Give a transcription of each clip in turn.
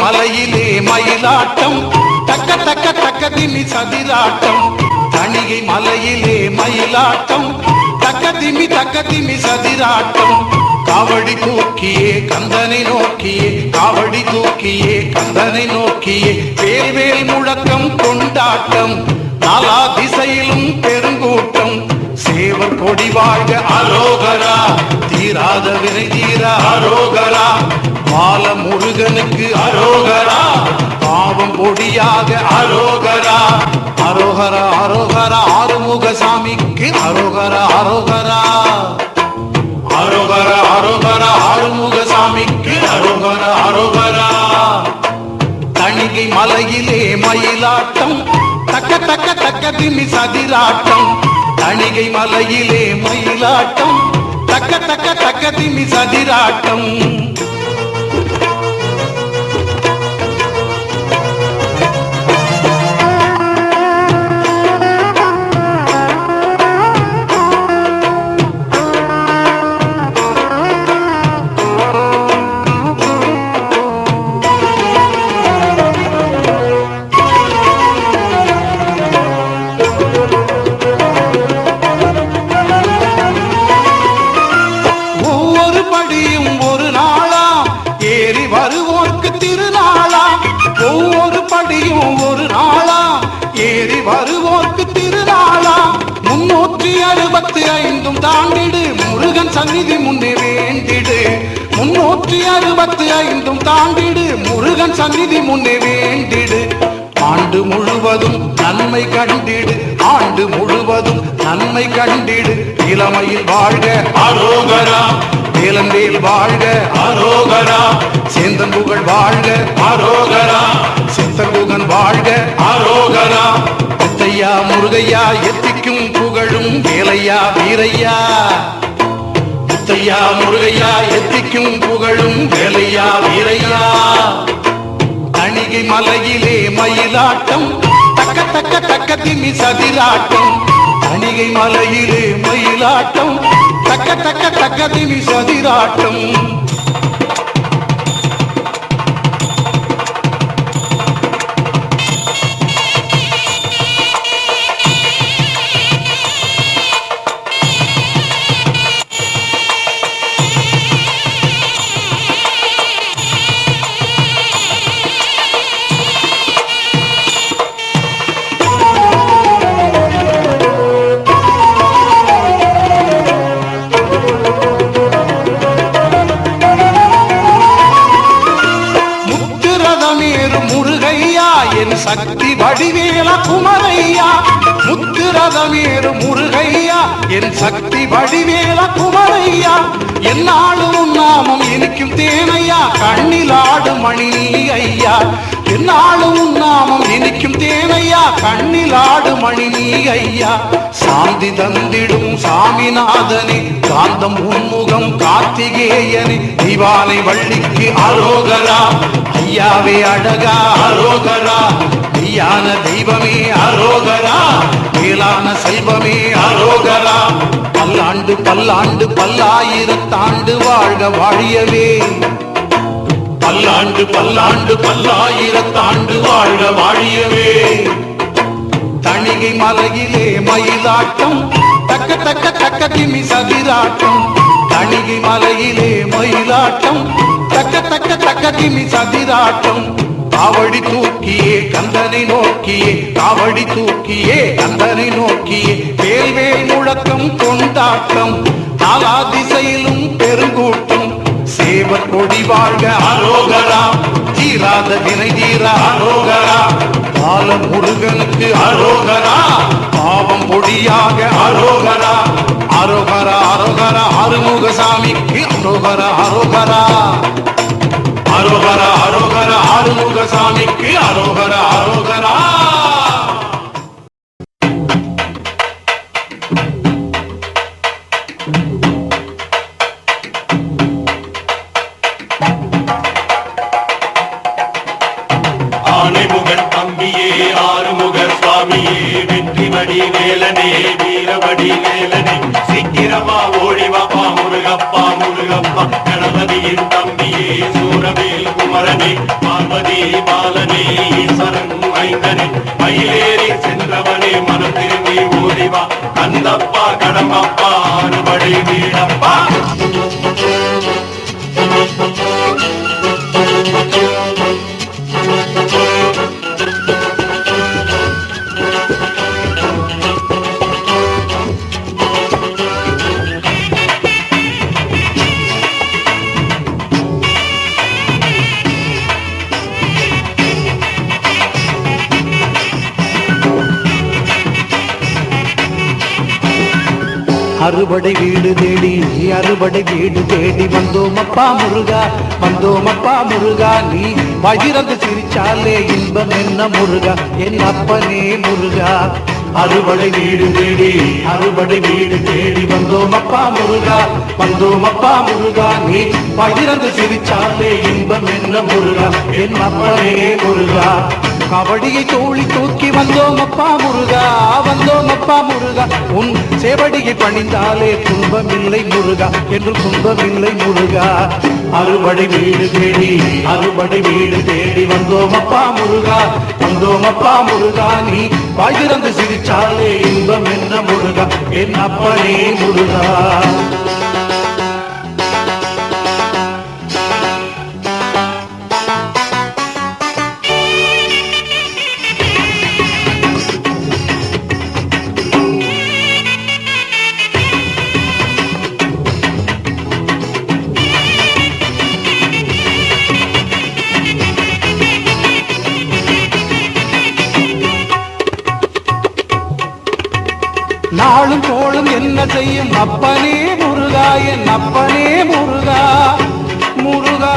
மலையிலே மயிலாட்டம் தக்க தக்க தக்க திமி சதிராட்டம். தணிகை மலையிலே மயிலாட்டம் தக்க திமி சதிராட்டம். காவடி தூக்கியே கந்தனை நோக்கியே காவடி தூக்கியே கந்தனை நோக்கியே வேல்வேல் முழக்கம் கொண்டாட்டம். நாலா திசையிலும் பெருங்கூட்டம் சேவர் கொடி வாழ்க அரோகரா தீராத வினை தீர அரோகரா. பால முருகனுக்கு அரோகரா பாவம் பொடியாக அரோகரா. அரோகரா அரோகரா ஆறுமுக சாமிக்கு அரோகரா அரோகரா. அரோகரா அரோகரா ஆறுமுக சாமிக்கு அரோகரா அரோகரா. தணிகை மலையிலே மயிலாட்டம் தக்க தக்க தக்க திமி சதிராட்டம். தணிகை மலையிலே மயிலாட்டம் தக்க தக்க தக்க திமி சதிராட்டம். ஒவ்வொரு படியும் ஒரு நாளா ஏறி வருவோர்க்கு திருநாளா. 365 தாண்டிடு முருகன் சந்நிதி முன்னே வேண்டிடு. 365 தாண்டிடு முருகன் சந்நிதி முன்னே வேண்டிடு. ஆண்டு முழுவதும் நன்மை கண்டிடு ஆண்டு முழுவதும் நன்மை கண்டிடு. இளமையில் வாழ்க அரோகரா வேலந்தேல் வாழ்க அரோகரா. சேந்தன் புகழ் வாழ்க அரோகரா சித்தகுகன் வாழ்க அரோகரா. முத்தையா முருகையா எத்திக்கும் புகழும் வேலையா வீரையா. முத்தையா முருகையா எத்திக்கும் புகழும் வேலையா வீரையா. தணிகை மலையிலே மயிலாட்டம் தக்க தக்க தக்க திமி சதிராட்டம். தணிகை மலையிலே மயிலாட்டம் தக்க தக்க தக்க திமி சதிராட்டம். சக்தி வடிவேல குமரையா முத்துரதமேறு முருகையா என் சக்தி வடிவேல குமரையா. என்னாலும் நாமம் இனிக்கும் தேனையா கண்ணிலாடு மணி நீ ஐயா. என்னாலும் நாமம் இனிக்கும் தேனையா கண்ணிலாடு மணி நீ ஐயா. சாந்தி தந்திடும் சாமிநாதனே காந்தம் உன்முகம் கார்த்திகேயனே திவானை வள்ளிக்கு அரோகரா. ஐயாவே அழகா அரோகரா மெய்யான தெய்வமே அரோகரா மேலான செல்வமே அரோகரா. பல்லாண்டு பல்லாண்டு பல்லாயிரத்தாண்டு வாழ்க வாழியவே. பல்லாண்டு பல்லாண்டு பல்லாயிரத்தாண்டு வாழ்க வாழியவே. தணிகை மலையிலே மயிலாட்டம் தக்க தக்க தக்க திமி சதிராட்டம். தணிகை மலையிலே மயிலாட்டம் தக்க தக்க தக்க திமி சதிராட்டம். காவடி தூக்கியே கந்தனை நோக்கியே காவடி தூக்கியே கந்தனை நோக்கியே வேல்வேல் முழக்கம் கொண்டாட்டம். நாலா திசையிலும் பெருங்கூட்டம் சேவர் கொடி வாழ்க அரோகரா தீராத வினை தீர அரோகரா. பால முருகனுக்கு அரோகரா பாவம் பொடியாக அரோகரா. அரோகரா அரோகரா ஆறுமுக சாமிக்கு அரோகரா அரோகரா. அரோகரா அரோகரா ஆறுமுக சாமிக்கு அரோகரா அரோகரா. ஆனைமுகன் தம்பியே ஆறுமுக சுவாமியே வெற்றிமடி வேலனே வீரவடி வேலனே சீக்கிரமா ஓடிவாப்பா முருகப்பா முருகப்பா கணபதியின் தம்பியே சூரவேல் குமார். அமரனே பார்வதி பாலனே ஈஸ்வரன் ஐந்தனே மயிலேறி சென்றவனே மனம் திரும்பி ஓடிவா கந்தப்பா கடம்பப்பா அறுபடை வீடப்பா அறுபடை வீடு தேடி அறுபடை வீடு தேடி வந்தோம் அப்பா முருகா வந்தோம் அப்பா முருகா நீ வயிறந்து சிரிச்சாலே இன்பம் என்ன முருகா என் அப்பனே முருகா அறுபடை வீடு தேடி அறுபடை வீடு தேடி வந்தோம் அப்பா முருகா வந்தோம் அப்பா முருகா நீ வயிறந்து சிரிச்சாலே இன்பம் என்ன முருகா என் அப்பனே முருகா கபடியை தோழி தூக்கி வந்தோம் அப்பா முருகா வந்தோம் அப்பா முருகா உன் சேவடியை பணிந்தாலே துன்பமில்லை முருகா என்று துன்பமில்லை முருகா அறுபடை வீடு தேடி அறுபடை வீடு தேடி வந்தோம் அப்பா முருகா வந்தோம் அப்பா முருகா நீ வாய்திறந்து சிரிச்சாலே இன்பம் என்ன முருகா என் அப்பனே முருகா நாளும் கோளும் என்ன செய்யும் அப்பனே முருகா என் அப்பனே முருகா முருகா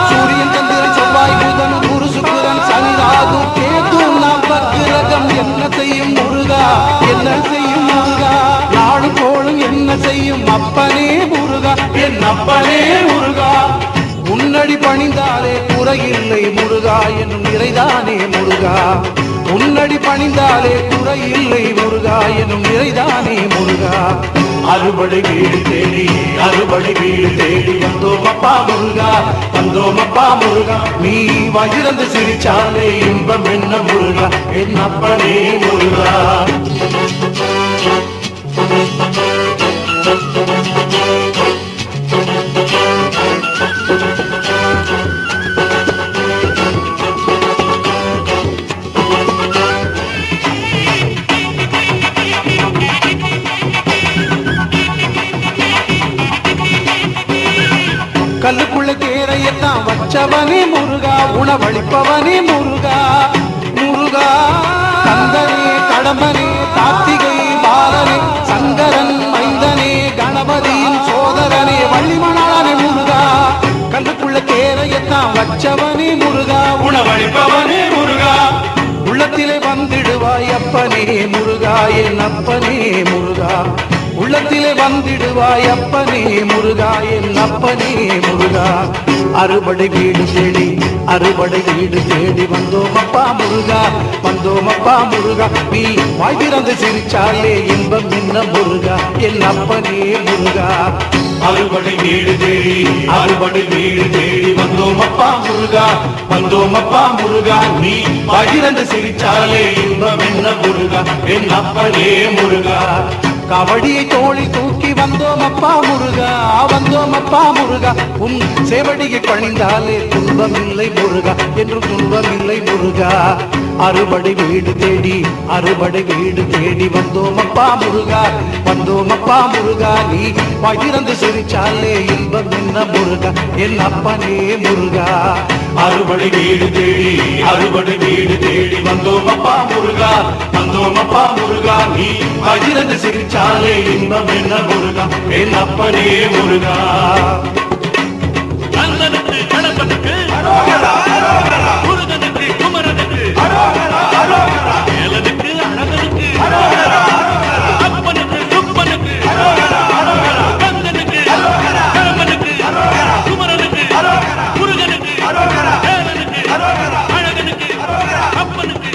சூரியன் சந்திரன் செவ்வாய் புதன் குரு சுக்கிரன் சனி ராகு கேது நவக்கிரகம் என்ன செய்யும் முருகா என்ன செய்யும் முருகா நாளும் கோளும் என்ன செய்யும் அப்பனே முருகா என் அப்பனே முருகா உன்னடி பணிந்தாலே குறையில்லை முருகா என்னும் நிறைதானே முருகா உன்னடி பணிந்தாலே குறையில்லை முருகா எனும் நிறைதானே முருகா அறுபடை வீடு தேடி அறுபடை வீடு தேடி வந்தோம் அப்பா முருகா வந்தோம் அப்பா முருகா நீ வயிறந்து சிரிச்சாலே இன்பம் என்ன முருகா என் அப்பனே முருகா கல்லுக்குள்ள கேரையத்தான் வச்சவனே முருகா உணவளிப்பவனே முருகா முருகா கந்தனே கடம்பனே கார்த்திகை பாலனே சங்கரன் மைந்தனே கணபதியின் சோதரனே வள்ளிமணாளனே முருகா கல்லுக்குள்ள கேரையத்தான் வச்சவனே முருகா உணவளிப்பவனே முருகா உள்ளத்திலே வந்திடுவாய் அப்பனே முருகா என் அப்பனே முருகா உள்ளத்திலே வந்திடுவாய் அப்பனே முருகா என் அப்பனே முருகா அறுபடை வீடு தேடி அறுபடை வீடு தேடி வந்தோம் அப்பா முருகா வந்தோம் அப்பா முருகா நீ வாய்திறந்து சிரிச்சாலே இன்பம் என்ன முருகா என் அப்பனே முருகா அறுபடை வீடு தேடி அறுபடை வீடு தேடி வந்தோம் அப்பா முருகா வந்தோம் அப்பா முருகா நீ வாய்திறந்து சிரிச்சாலே இன்பம் என்ன முருகா என் அப்பனே முருகா கபடியை தோழி தூக்கி வந்தோம் அப்பா முருகா வந்தோம் அப்பா முருகா உன் சேவடியை பணிந்தாலே துன்பமில்லை முருகா என்று துன்பமில்லை முருகா அறுபடை வீடு தேடி அறுபடை வீடு தேடி வந்தோம் அப்பா முருகா வந்தோம் அப்பா முருகா நீ பகிர்ந்து சிரிச்சாலே இன்பம் என்ன முருகா என் அப்பனே முருகா அறுபடை வீடு தேடி அறுபடை வீடு தேடி வந்தோம் அப்பா முருகா வந்தோம் அப்பா முருகா நீ பகிர்ந்து சிரிச்சாலே இன்பம் என்ன முருகா என் அப்பனே முருகா கந்தனுக்கு கணபனுக்கு முருகனுக்கு குமரனுக்கு ஏலனுக்கு அழகனுக்கு அப்பனுக்கு சுப்பனுக்கு கந்தனுக்கு கணபனுக்கு குமரனுக்கு முருகனுக்கு ஏலனுக்கு அழகனுக்கு அப்பனுக்கு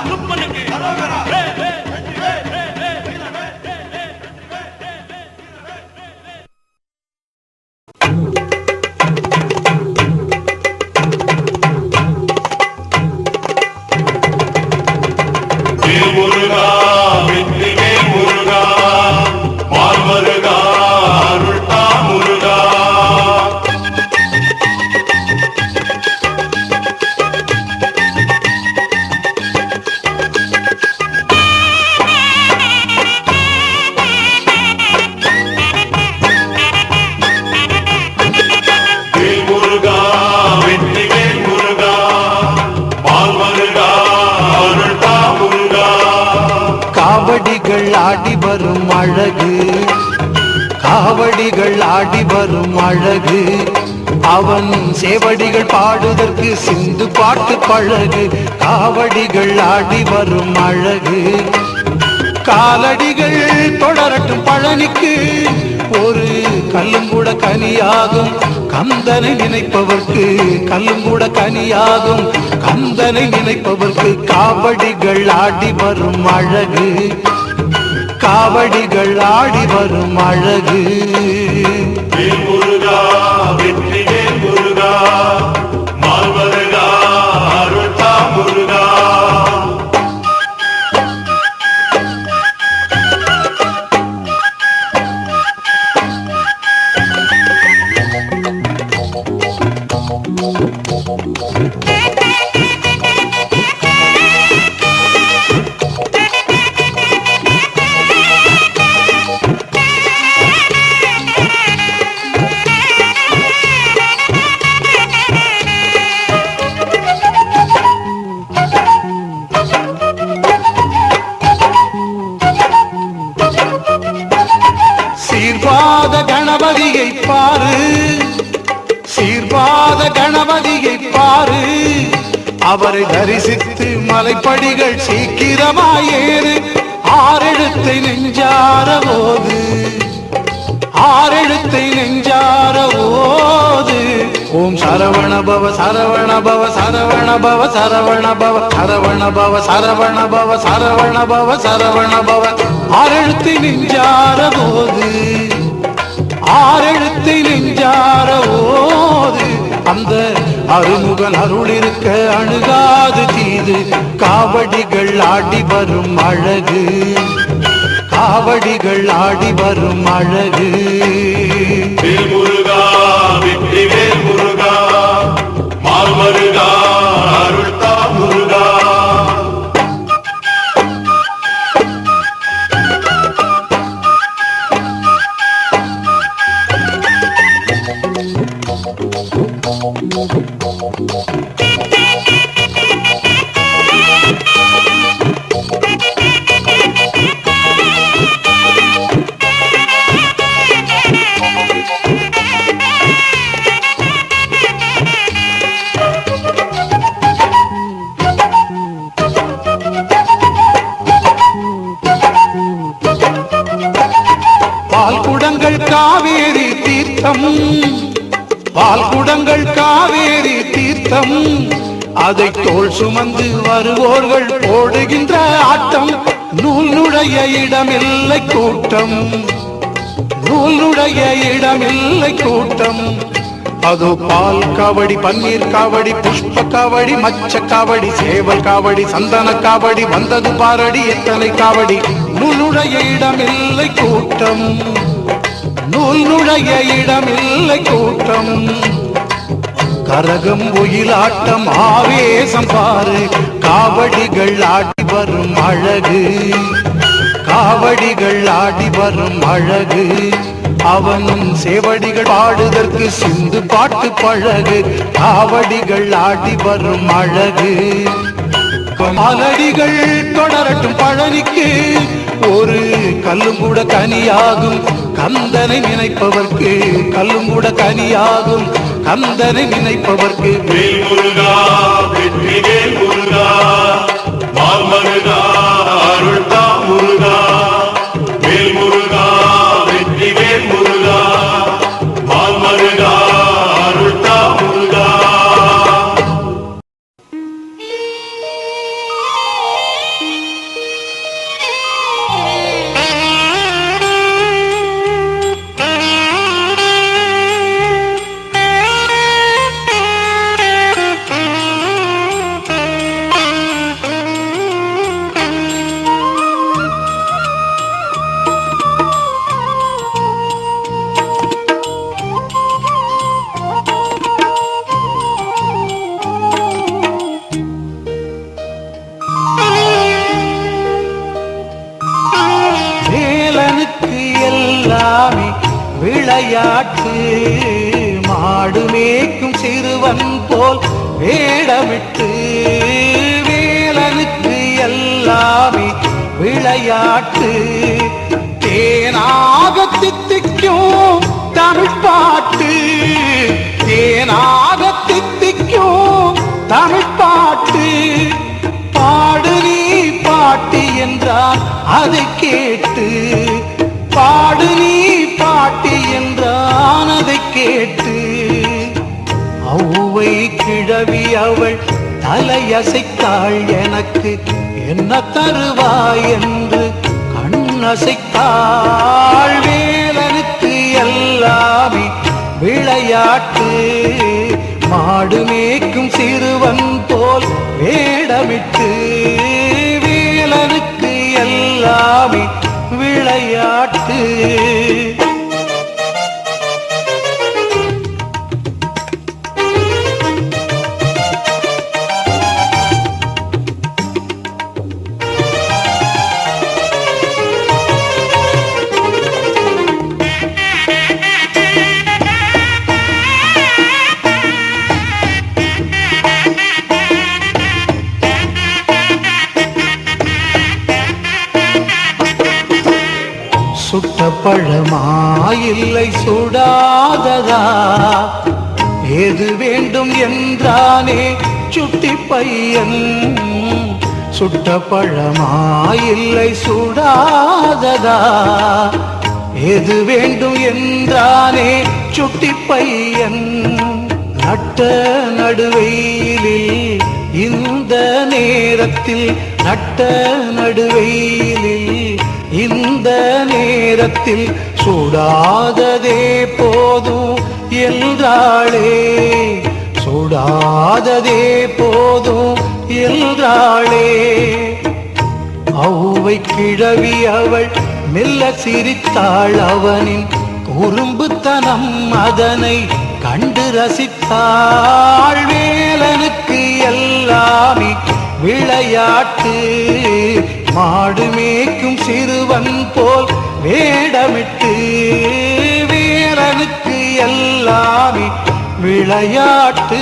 சுப்பனுக்கு அழகு காவடிகள் ஆடி வரும் அழகு அவன் சேவடிகள் பாடுதற்கு சிந்து பாட்டு பழகு காவடிகள் ஆடி வரும் அழகு காலடிகள் தொடரட்டும் பழனிக்கு ஒரு கல்லும் கூட கனியாகும் கந்தனை நினைப்பவர்க்கு கல்லும் கூட கனியாகும் கந்தனை நினைப்பவர்க்கு காவடிகள் ஆடி வரும் அழகு காவடிகள் ஆடி வரும் அழகு முருகா வெற்றி முருகா மால்வருகா அருள்தா முருகா சீர்பாத கணபதியை பாரு சீர்பாத கணபதியை பாரு அவரை தரிசித்து மலைப்படிகள் சீக்கிரமாயேறு ஆறெழுத்தை நெஞ்சார போது ஆறெழுத்தை நெஞ்சார போது ஓம் சரவண பவ சரவண பவ சரவண பவ சரவண பவ சரவண பவ சரவண பவ சரவண பவ சரவண பவ ஆறெழுத்தை நெஞ்சார போது ஆறெழுத்தை நெஞ்சார போது அந்த அருமுகன் அருள் இருக்க அணுகாது தீது காவடிகள் ஆடி வரும் அழகு காவடிகள் ஆடி வரும் அழகு முருகா வெற்றி முருகா மால்வருகா அருள்தா முருகா பால்குடங்கள் காவேரி தீர்த்தம் பால்குடங்கள் காவேரி தீர்த்தம் அதை தோள் சுமந்து வருவோர்கள் போடுகின்ற ஆட்டம் நூல் நுழைய இடமில்லை கூட்டம் நூல் நுழைய இடமில்லை கூட்டம் அதோ பால் காவடி பன்னீர் காவடி புஷ்ப காவடி மச்ச காவடி சேவல் காவடி சந்தன காவடி வந்தது பாரடி எத்தனை காவடி நூல் நுழைய இடமில்லை கூட்டம் நூல் நுழைய இடமில்லை கூட்டம் கரகம் ஒயிலாட்டம் ஆவேசம் பாரு காவடிகள் ஆடி வரும் அழகு காவடிகள் ஆடி வரும் அழகு அவன் சேவடிகள் பாடுதற்கு சிந்து பாட்டு பழகு காவடிகள் ஆடி வரும் அழகு காலடிகள் தொடரட்டும் பழனிக்கு ஒரு கல்லும் கூட கனியாகும் கந்தனை நினைப்பவர்க்கு கல்லும் கூட கனியாகும் கந்தனை நினைப்பவர்க்கு முருகா வெற்றி முருகா மால்வருகா அருள்தா முருகா முருகா வெற்றி முருகா மால்வருகா அருள்தா முருகா எல்லாமே விளையாட்டு மாடு மேய்க்கும் சிறுவன் போல் வேடமிட்டு வேலனுக்கு எல்லாமே விளையாட்டு தேனாக தித்திக்கும் தமிழ் பாட்டு, தேனாக தித்திக்கும் தமிழ் பாட்டு. பாடு நீ பாட்டு என்றான் அதை கேட்டு, பாடு நீ பாட்டு என்றான் அதை கேட்டு. ஔவை கிழவி அவள் தலையசைத்தாள், எனக்கு என்ன தருவாய் என்று கண்ணசைத்தாள். வேலனுக்கு எல்லாமே விளையாட்டு, மாடு மேய்க்கும் சிறுவன் போல் வேடமிட்டு. வேலனுக்கு எல்லாமே விளையாட்டு. சுட்ட பழமா இல்லை சுடாததா, எது வேண்டும் என்றானே சுட்டி பையன். சுட்ட பழமா இல்லை சுடாததா, எது வேண்டும் என்றானே சுட்டி பையன். நட்ட நடுவெயிலில் இந்த நேரத்தில், நட்ட நடுவெயிலில் இந்த நேரத்தில் சுடாததே போதும் என்றாளே, சுடாததே போதும் என்றாளே. ஔவை கிழவி அவள் மெல்ல சிரித்தாள், அவனின் குறும்புத்தனம் அதனை கண்டு ரசித்தாள். வேலனுக்கு எல்லாமே விளையாட்டு, மாடு மேய்க்கும் சிறுவன் போல் வேடமிட்டு. வேலனுக்கு எல்லாமே விளையாட்டு.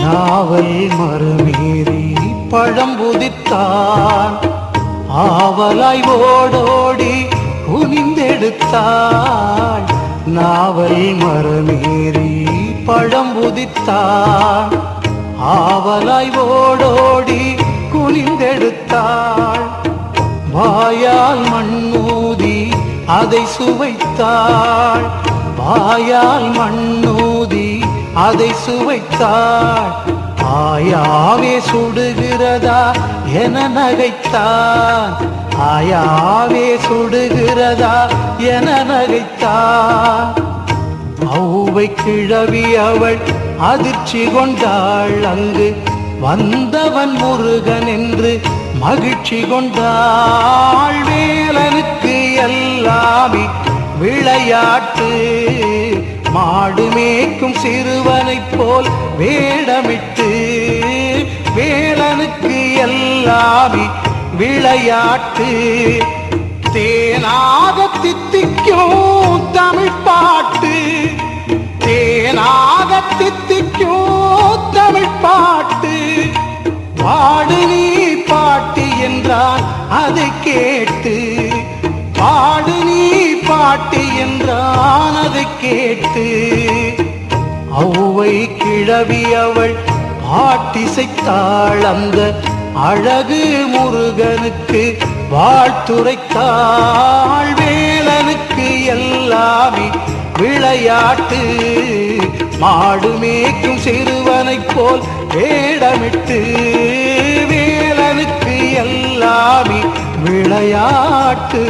நாவல் மறுமீறி பழம்புதித்தான், ஆவலாய் ஓடோடி குனிந்தெடுத்தாள். நாவல் மறுமீறி பழம்புதித்தான், ஆவலாய் ஓடோடி குனிந்தெடுத்தாள். வாயால் மண்ணூதி அதை சுவைத்தாள், வாயால் மண்ணூதி அதை சுவைத்தாள். ஆயாவே சுடுகிறதா என நகைத்தான், ஆயாவே சுடுகிறதா என நகைத்தான். ஔவை கிழவி அவள் அதிர்ச்சி கொண்டாள், அங்கு வந்தவன் முருகன் என்று மகிழ்ச்சி கொண்டாள். வேலனுக்கு எல்லாமே விளையாட்டு, மாடு மேய்க்கும் சிறுவனைப் போல் வேடமிட்டு. வேலனுக்கு எல்லாமே விளையாட்டு. தேனாக தித்திக்கும் தமிழ் பாட்டு, தேனாக தித்திக்கும் தமிழ் பாட்டு. பாடு நீ பாட்டு என்றான் அதை கேட்டு, பாடு நீ பாட்டு என்றான் அதை கேட்டு. ஔவை கிழவி அவள் பாட்டிசைத்தாள், அந்த அழகு முருகனுக்கு வாழ்த்துரைத்தாள். வேலனுக்கு எல்லாமே விளையாட்டு, மாடு மேய்க்கும் சிறுவனைப் போல் வேடமிட்டு. வேலனுக்கு எல்லாமே விளையாட்டு.